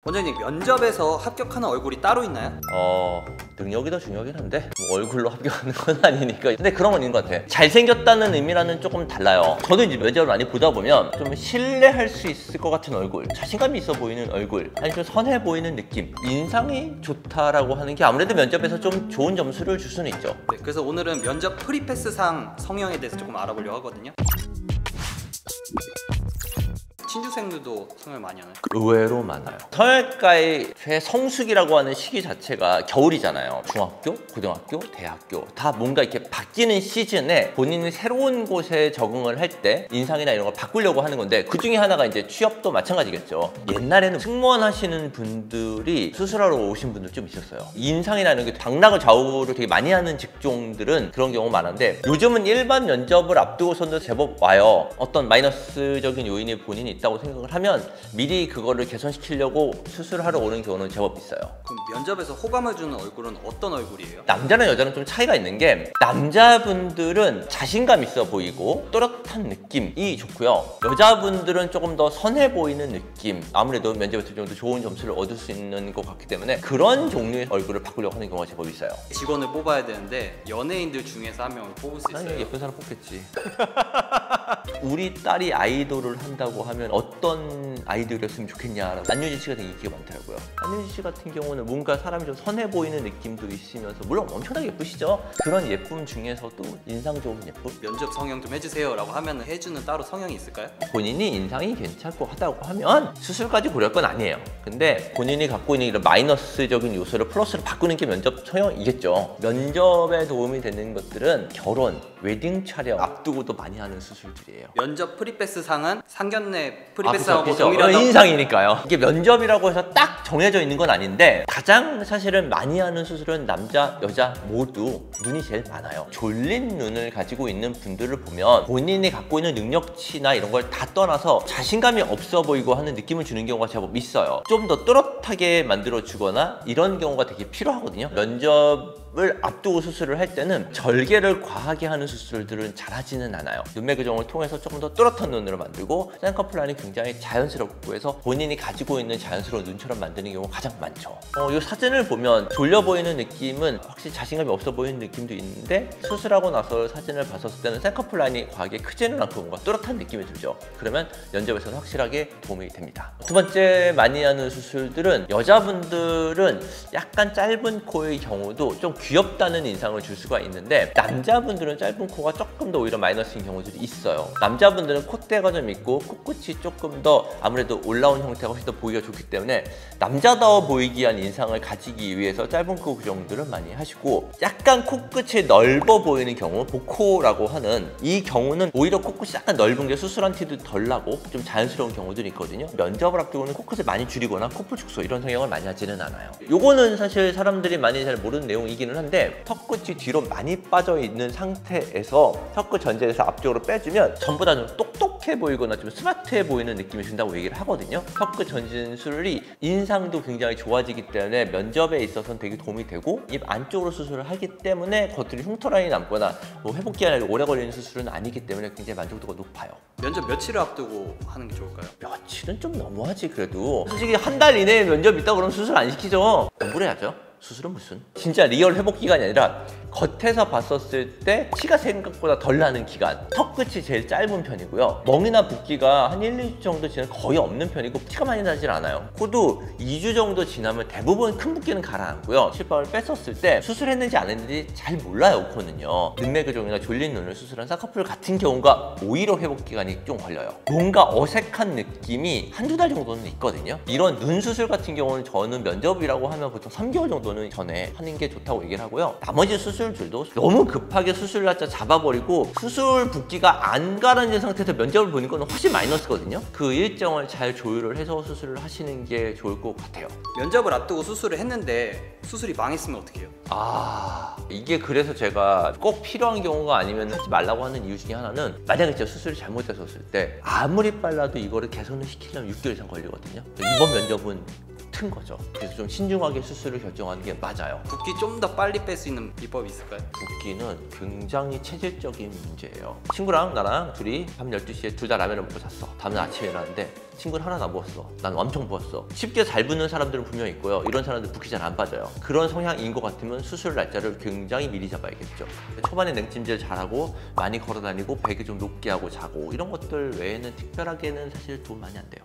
원장님, 면접에서 합격하는 얼굴이 따로 있나요? 능력이 더 중요하긴 한데 뭐 얼굴로 합격하는 건 아니니까. 근데 그런 건 있는 것 같아. 잘생겼다는 의미랑은 조금 달라요. 저도 이제 면접을 많이 보다 보면 좀 신뢰할 수 있을 것 같은 얼굴, 자신감이 있어 보이는 얼굴, 아니 좀 선해 보이는 느낌, 인상이 좋다라고 하는 게 아무래도 면접에서 좀 좋은 점수를 줄 수는 있죠. 네, 그래서 오늘은 면접 프리패스상 성형에 대해서 조금 알아보려고 하거든요. 친주생들도 성형 많이 하나요? 의외로 많아요. 성형외과의 최성수기라고 하는 시기 자체가 겨울이잖아요. 중학교, 고등학교, 대학교 다 뭔가 이렇게 바뀌는 시즌에 본인이 새로운 곳에 적응을 할 때 인상이나 이런 걸 바꾸려고 하는 건데, 그 중에 하나가 이제 취업도 마찬가지겠죠. 옛날에는 승무원 하시는 분들이 수술하러 오신 분들 좀 있었어요. 인상이라는 게 당락을 좌우를 되게 많이 하는 직종들은 그런 경우가 많은데, 요즘은 일반 면접을 앞두고서는 제법 와요. 어떤 마이너스적인 요인이 본인이 있다고 생각을 하면 미리 그거를 개선시키려고 수술하러 오는 경우는 제법 있어요. 그럼 면접에서 호감을 주는 얼굴은 어떤 얼굴이에요? 남자랑 여자는 좀 차이가 있는 게, 남자분들은 자신감 있어 보이고 또렷한 느낌이 좋고요. 여자분들은 조금 더 선해 보이는 느낌, 아무래도 면접에서 좀 더 좋은 점수를 얻을 수 있는 것 같기 때문에 그런 종류의 얼굴을 바꾸려고 하는 경우가 제법 있어요. 직원을 뽑아야 되는데 연예인들 중에서 한 명을 뽑을 수 있어요? 아니, 예쁜 사람 뽑겠지. 우리 딸이 아이돌을 한다고 하면 어떤 아이돌이었으면 좋겠냐라고 안유진 씨가 되게 인기가 많더라고요. 안유진 씨 같은 경우는 뭔가 사람이 좀 선해 보이는 느낌도 있으면서 물론 엄청나게 예쁘시죠. 그런 예쁨 중에서도 인상 좋은 예쁨? 면접 성형 좀 해주세요 라고 하면 해주는 따로 성형이 있을까요? 본인이 인상이 괜찮고 하다고 하면 수술까지 고려할 건 아니에요. 근데 본인이 갖고 있는 이런 마이너스적인 요소를 플러스로 바꾸는 게 면접 성형이겠죠. 면접에 도움이 되는 것들은 결혼, 웨딩 촬영 앞두고도 많이 하는 수술들이에요. 면접 프리패스상은 상견례 그쵸, 프리패스하고 그쵸. 동일하다고? 인상이니까요. 이게 면접이라고 해서 딱 정해져 있는 건 아닌데, 가장 사실은 많이 하는 수술은 남자, 여자 모두 눈이 제일 많아요. 졸린 눈을 가지고 있는 분들을 보면 본인이 갖고 있는 능력치나 이런 걸 다 떠나서 자신감이 없어 보이고 하는 느낌을 주는 경우가 제법 있어요. 좀 더 또렷하게 만들어 주거나 이런 경우가 되게 필요하거든요. 면접을 앞두고 수술을 할 때는 절개를 과하게 하는 수술들은 잘하지는 않아요. 눈매 교정을 통해서 조금 더 또렷한 눈으로 만들고 쌍꺼풀 라인이 굉장히 자연스럽고 해서 본인이 가지고 있는 자연스러운 눈처럼 만드는 경우가 가장 많죠. 이 사진을 보면 졸려 보이는 느낌은 확실히 자신감이 없어 보이는 느낌도 있는데, 수술하고 나서 사진을 봤었을 때는 쌍꺼풀 라인이 과하게 크지는 않고 뭔가 또렷한 느낌이 들죠. 그러면 면접에서는 확실하게 도움이 됩니다. 두 번째 많이 하는 수술들은, 여자분들은 약간 짧은 코의 경우도 좀 귀엽다는 인상을 줄 수가 있는데, 남자분들은 짧은 코가 조금 더 오히려 마이너스인 경우들이 있어요. 남자분들은 콧대가 좀 있고 코끝이 조금 더 아무래도 올라온 형태가 훨씬 더 보기가 좋기 때문에 남자다워 보이기 위한 인상을 가지기 위해서 짧은 코 교정들은 많이 하시고, 약간 코끝이 넓어 보이는 경우, 보코라고 하는 이 경우는 오히려 코끝이 약간 넓은 게 수술한 티도 덜 나고 좀 자연스러운 경우들이 있거든요. 면접을 앞두고는 코끝을 많이 줄이거나 코풀 축소 이런 성형을 많이 하지는 않아요. 요거는 사실 사람들이 많이 잘 모르는 내용이기는 한데, 턱끝이 뒤로 많이 빠져 있는 상태에서 턱끝 전체에서 앞쪽으로 빼주면 전부 다 좀 똑똑해 보이거나 좀 스마트해 보이는 느낌이 든다고 얘기를 하거든요. 턱끝 전진술이 인상도 굉장히 좋아지기 때문에 면접에 있어서는 되게 도움이 되고, 입 안쪽으로 수술을 하기 때문에 겉으로 흉터 라인이 남거나 뭐 회복 기간이 오래 걸리는 수술은 아니기 때문에 굉장히 만족도가 높아요. 면접 며칠을 앞두고 하는 게 좋을까요? 며칠은 좀 너무하지. 그래도 솔직히 한 달 이내에 면접 있다고 그러면 수술 안 시키죠. 공부를 해야죠. 수술은 무슨? 진짜 리얼 회복 기간이 아니라 겉에서 봤었을 때 티가 생각보다 덜 나는 기간. 턱끝이 제일 짧은 편이고요. 멍이나 붓기가 한 1, 2주 정도 지나면 거의 없는 편이고 티가 많이 나질 않아요. 코도 2주 정도 지나면 대부분 큰 붓기는 가라앉고요. 실밥을 뺐었을 때 수술했는지 안 했는지 잘 몰라요, 코는요. 눈매 교정이나 졸린 눈을 수술한 쌍꺼풀 같은 경우가 오히려 회복 기간이 좀 걸려요. 뭔가 어색한 느낌이 한두 달 정도는 있거든요. 이런 눈 수술 같은 경우는 저는 면접이라고 하면 보통 3개월 정도는 전에 하는 게 좋다고 얘기를 하고요. 나머지 수술들도 너무 급하게 수술 날짜 잡아버리고 수술 붓기가 안 가라앉은 상태에서 면접을 보는 건 훨씬 마이너스거든요. 그 일정을 잘 조율을 해서 수술을 하시는 게 좋을 것 같아요. 면접을 앞두고 수술을 했는데 수술이 망했으면 어떻게 해요? 이게 그래서 제가 꼭 필요한 경우가 아니면 하지 말라고 하는 이유 중에 하나는, 만약에 진짜 수술이 잘못됐었을 때 아무리 빨라도 이거를 개선을 시키려면 6개월 이상 걸리거든요. 이번 면접은 붙은 거죠. 그래서 좀 신중하게 수술을 결정하는 게 맞아요. 붓기 좀 더 빨리 뺄 수 있는 비법이 있을까요? 붓기는 굉장히 체질적인 문제예요. 친구랑 나랑 둘이 밤 12시에 둘 다 라면을 먹고 잤어. 다음날 아침에 일어났는데 친구는 하나도 안 부었어. 난 엄청 부었어. 쉽게 잘 붓는 사람들은 분명히 있고요. 이런 사람들 붓기 잘 안 빠져요. 그런 성향인 것 같으면 수술 날짜를 굉장히 미리 잡아야겠죠. 초반에 냉찜질 잘하고 많이 걸어다니고 베개 좀 높게 하고 자고 이런 것들 외에는 특별하게는 사실 도움 많이 안 돼요.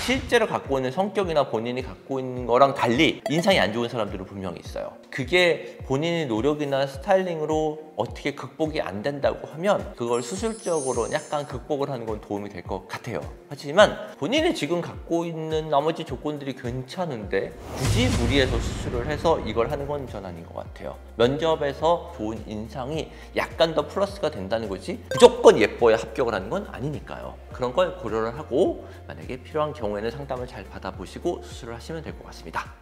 실제로 갖고 있는 성격이나 본인이 갖고 있는 거랑 달리 인상이 안 좋은 사람들은 분명히 있어요. 그게 본인의 노력이나 스타일링으로 어떻게 극복이 안 된다고 하면 그걸 수술적으로 약간 극복을 하는 건 도움이 될 것 같아요. 하지만 본인이 지금 갖고 있는 나머지 조건들이 괜찮은데 굳이 무리해서 수술을 해서 이걸 하는 건 전 아닌 것 같아요. 면접에서 좋은 인상이 약간 더 플러스가 된다는 거지 무조건 예뻐야 합격을 하는 건 아니니까요. 그런 걸 고려를 하고 만약에 필요한 경우에는 상담을 잘 받아보시고 수술을 하시면 될 것 같습니다.